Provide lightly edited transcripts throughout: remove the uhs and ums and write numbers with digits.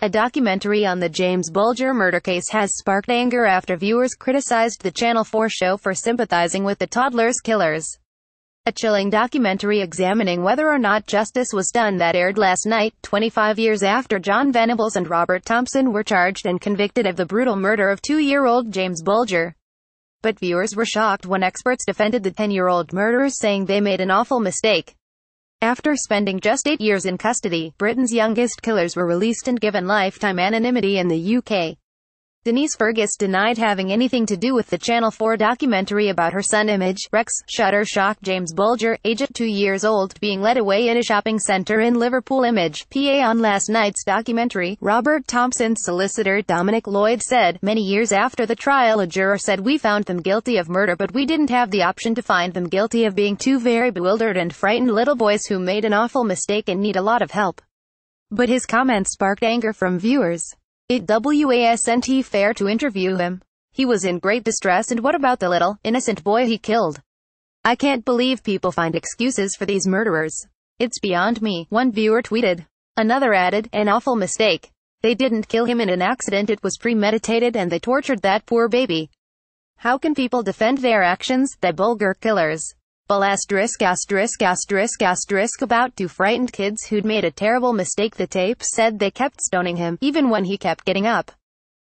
A documentary on the James Bulger murder case has sparked anger after viewers criticized the Channel 4 show for sympathizing with the toddler's killers. A chilling documentary examining whether or not justice was done that aired last night, 25 years after John Venables and Robert Thompson were charged and convicted of the brutal murder of 2-year-old James Bulger. But viewers were shocked when experts defended the 10-year-old murderers, saying they made an awful mistake. After spending just 8 years in custody, Britain's youngest killers were released and given lifetime anonymity in the UK. Denise Fergus denied having anything to do with the Channel 4 documentary about her son Image. Rex Shutter shocked James Bulger, aged 2 years old, being led away in a shopping centre in Liverpool. Image, PA. On last night's documentary, Robert Thompson's solicitor Dominic Lloyd said, "Many years after the trial, a juror said we found them guilty of murder, but we didn't have the option to find them guilty of being two very bewildered and frightened little boys who made an awful mistake and need a lot of help." But his comments sparked anger from viewers. It wasn't fair to interview him. He was in great distress, and what about the little, innocent boy he killed? I can't believe people find excuses for these murderers. It's beyond me, one viewer tweeted. Another added, an awful mistake. They didn't kill him in an accident, it was premeditated and they tortured that poor baby. How can people defend their actions, the Bulger killers? But about two frightened kids who'd made a terrible mistake. The tape said they kept stoning him, even when he kept getting up.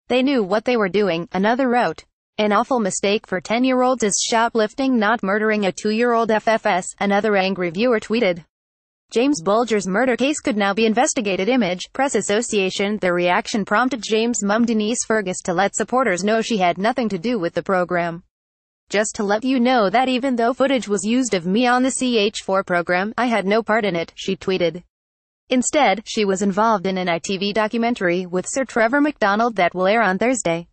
They knew what they were doing, another wrote. An awful mistake for 10-year-olds is shoplifting, not murdering a 2-year-old FFS, another angry viewer tweeted. James Bulger's murder case could now be investigated. Image, Press Association. The reaction prompted James' mum Denise Fergus to let supporters know she had nothing to do with the program. "Just to let you know that even though footage was used of me on the CH4 program, I had no part in it," she tweeted. Instead, she was involved in an ITV documentary with Sir Trevor McDonald that will air on Thursday.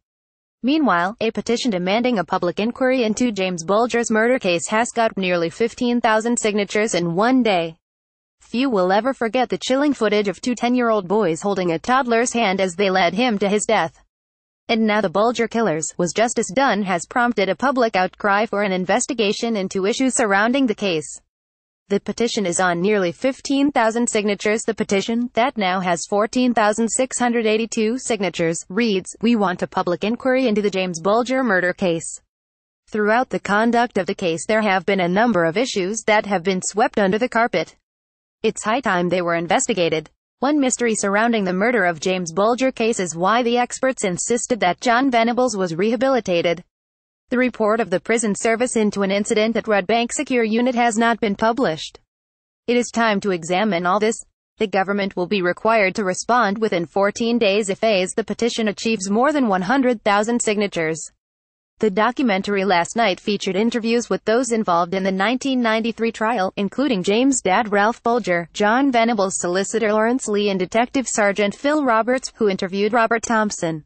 Meanwhile, a petition demanding a public inquiry into James Bulger's murder case has got nearly 15,000 signatures in one day. Few will ever forget the chilling footage of two 10-year-old boys holding a toddler's hand as they led him to his death. And now the Bulger killers. Was justice done? Has prompted a public outcry for an investigation into issues surrounding the case. The petition is on nearly 15,000 signatures. The petition, that now has 14,682 signatures, reads, "We want a public inquiry into the James Bulger murder case. Throughout the conduct of the case there have been a number of issues that have been swept under the carpet. It's high time they were investigated. One mystery surrounding the murder of James Bulger case is why the experts insisted that John Venables was rehabilitated. The report of the prison service into an incident at Red Bank Secure Unit has not been published. It is time to examine all this. The government will be required to respond within 14 days if the petition achieves more than 100,000 signatures." The documentary last night featured interviews with those involved in the 1993 trial, including James' dad Ralph Bulger, John Venables' solicitor Lawrence Lee and Detective Sergeant Phil Roberts, who interviewed Robert Thompson.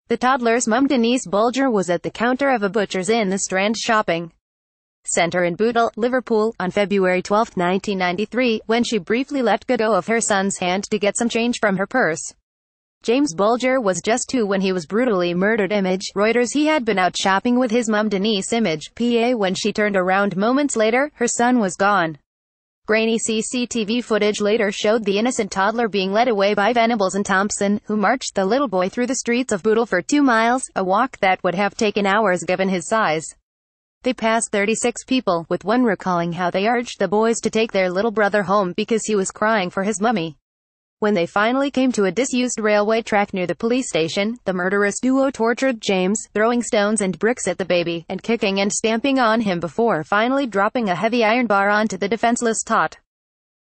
The toddler's mum Denise Bulger was at the counter of a butcher's in the Strand shopping centre in Bootle, Liverpool, on February 12, 1993, when she briefly let go of her son's hand to get some change from her purse. James Bulger was just 2 when he was brutally murdered. Image, Reuters. He had been out shopping with his mum Denise, Image, PA. When she turned around moments later, her son was gone. Grainy CCTV footage later showed the innocent toddler being led away by Venables and Thompson, who marched the little boy through the streets of Bootle for 2 miles, a walk that would have taken hours given his size. They passed 36 people, with one recalling how they urged the boys to take their little brother home because he was crying for his mummy. When they finally came to a disused railway track near the police station, the murderous duo tortured James, throwing stones and bricks at the baby, and kicking and stamping on him before finally dropping a heavy iron bar onto the defenseless tot.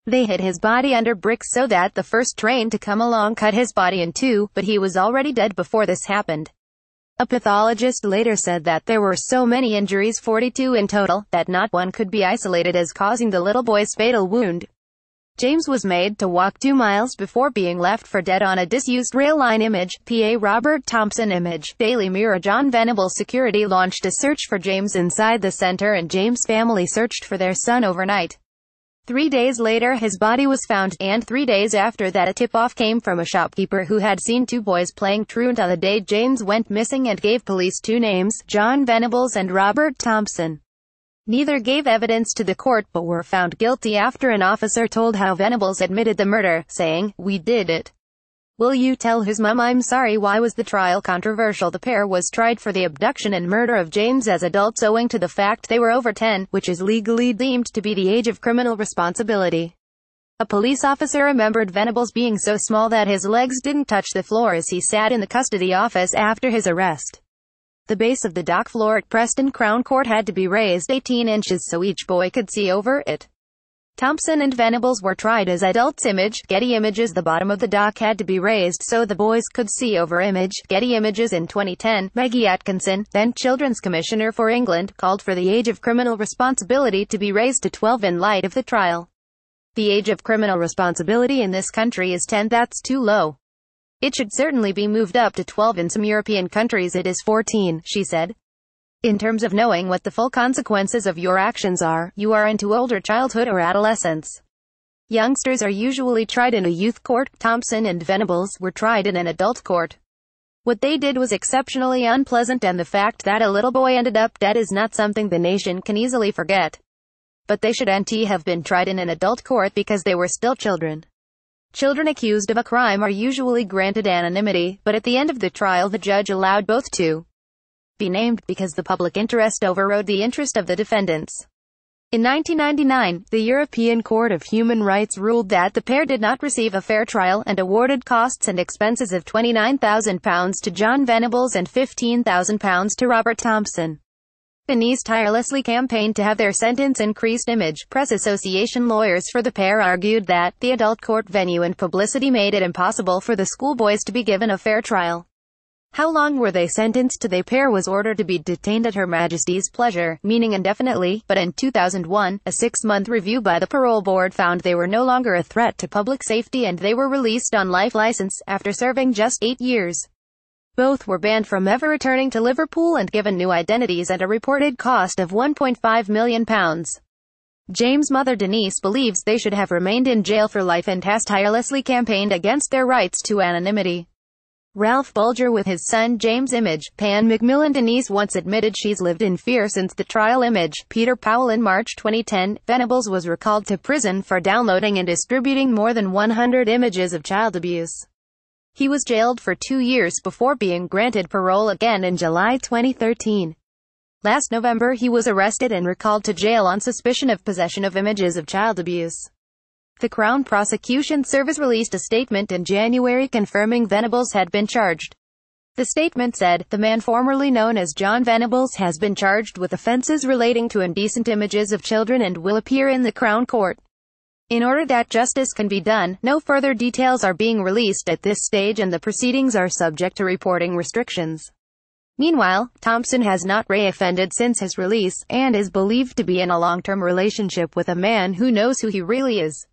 They hid his body under bricks so that the first train to come along cut his body in two, but he was already dead before this happened. A pathologist later said that there were so many injuries, 42 in total, that not one could be isolated as causing the little boy's fatal wound. James was made to walk 2 miles before being left for dead on a disused rail line. Image, PA. Robert Thompson. Image, Daily Mirror. John Venables' security launched a search for James inside the centre, and James' family searched for their son overnight. 3 days later his body was found, and 3 days after that a tip-off came from a shopkeeper who had seen 2 boys playing truant on the day James went missing and gave police 2 names, John Venables and Robert Thompson. Neither gave evidence to the court but were found guilty after an officer told how Venables admitted the murder, saying, "We did it. Will you tell his mom I'm sorry? Why was the trial controversial? The pair was tried for the abduction and murder of James as adults owing to the fact they were over 10, which is legally deemed to be the age of criminal responsibility. A police officer remembered Venables being so small that his legs didn't touch the floor as he sat in the custody office after his arrest. The base of the dock floor at Preston Crown Court had to be raised 18 inches so each boy could see over it. Thompson and Venables were tried as adults. Getty Images. The bottom of the dock had to be raised so the boys could see over. Getty Images. In 2010, Maggie Atkinson, then Children's Commissioner for England, called for the age of criminal responsibility to be raised to 12 in light of the trial. The age of criminal responsibility in this country is 10. That's too low. It should certainly be moved up to 12. In some European countries it is 14, she said. In terms of knowing what the full consequences of your actions are, you are into older childhood or adolescence. Youngsters are usually tried in a youth court. Thompson and Venables were tried in an adult court. What they did was exceptionally unpleasant, and the fact that a little boy ended up dead is not something the nation can easily forget. But they shouldn't have been tried in an adult court because they were still children. Children accused of a crime are usually granted anonymity, but at the end of the trial the judge allowed both to be named, because the public interest overrode the interest of the defendants. In 1999, the European Court of Human Rights ruled that the pair did not receive a fair trial, and awarded costs and expenses of £29,000 to John Venables and £15,000 to Robert Thompson. Denise tirelessly campaigned to have their sentence increased. Press Association lawyers for the pair argued that the adult court venue and publicity made it impossible for the schoolboys to be given a fair trial. How long were they sentenced to? The pair was ordered to be detained at Her Majesty's pleasure, meaning indefinitely, but in 2001, a 6-month review by the parole board found they were no longer a threat to public safety and they were released on life license, after serving just 8 years. Both were banned from ever returning to Liverpool and given new identities at a reported cost of £1.5 million. James' mother Denise believes they should have remained in jail for life and has tirelessly campaigned against their rights to anonymity. Ralph Bulger with his son James. Pan Macmillan. Denise once admitted she's lived in fear since the trial. Peter Powell. In March 2010, Venables was recalled to prison for downloading and distributing more than 100 images of child abuse. He was jailed for 2 years before being granted parole again in July 2013. Last November he was arrested and recalled to jail on suspicion of possession of images of child abuse. The Crown Prosecution Service released a statement in January confirming Venables had been charged. The statement said, "The man formerly known as John Venables has been charged with offences relating to indecent images of children and will appear in the Crown Court. In order that justice can be done, no further details are being released at this stage and the proceedings are subject to reporting restrictions." Meanwhile, Thompson has not reoffended since his release, and is believed to be in a long-term relationship with a man who knows who he really is.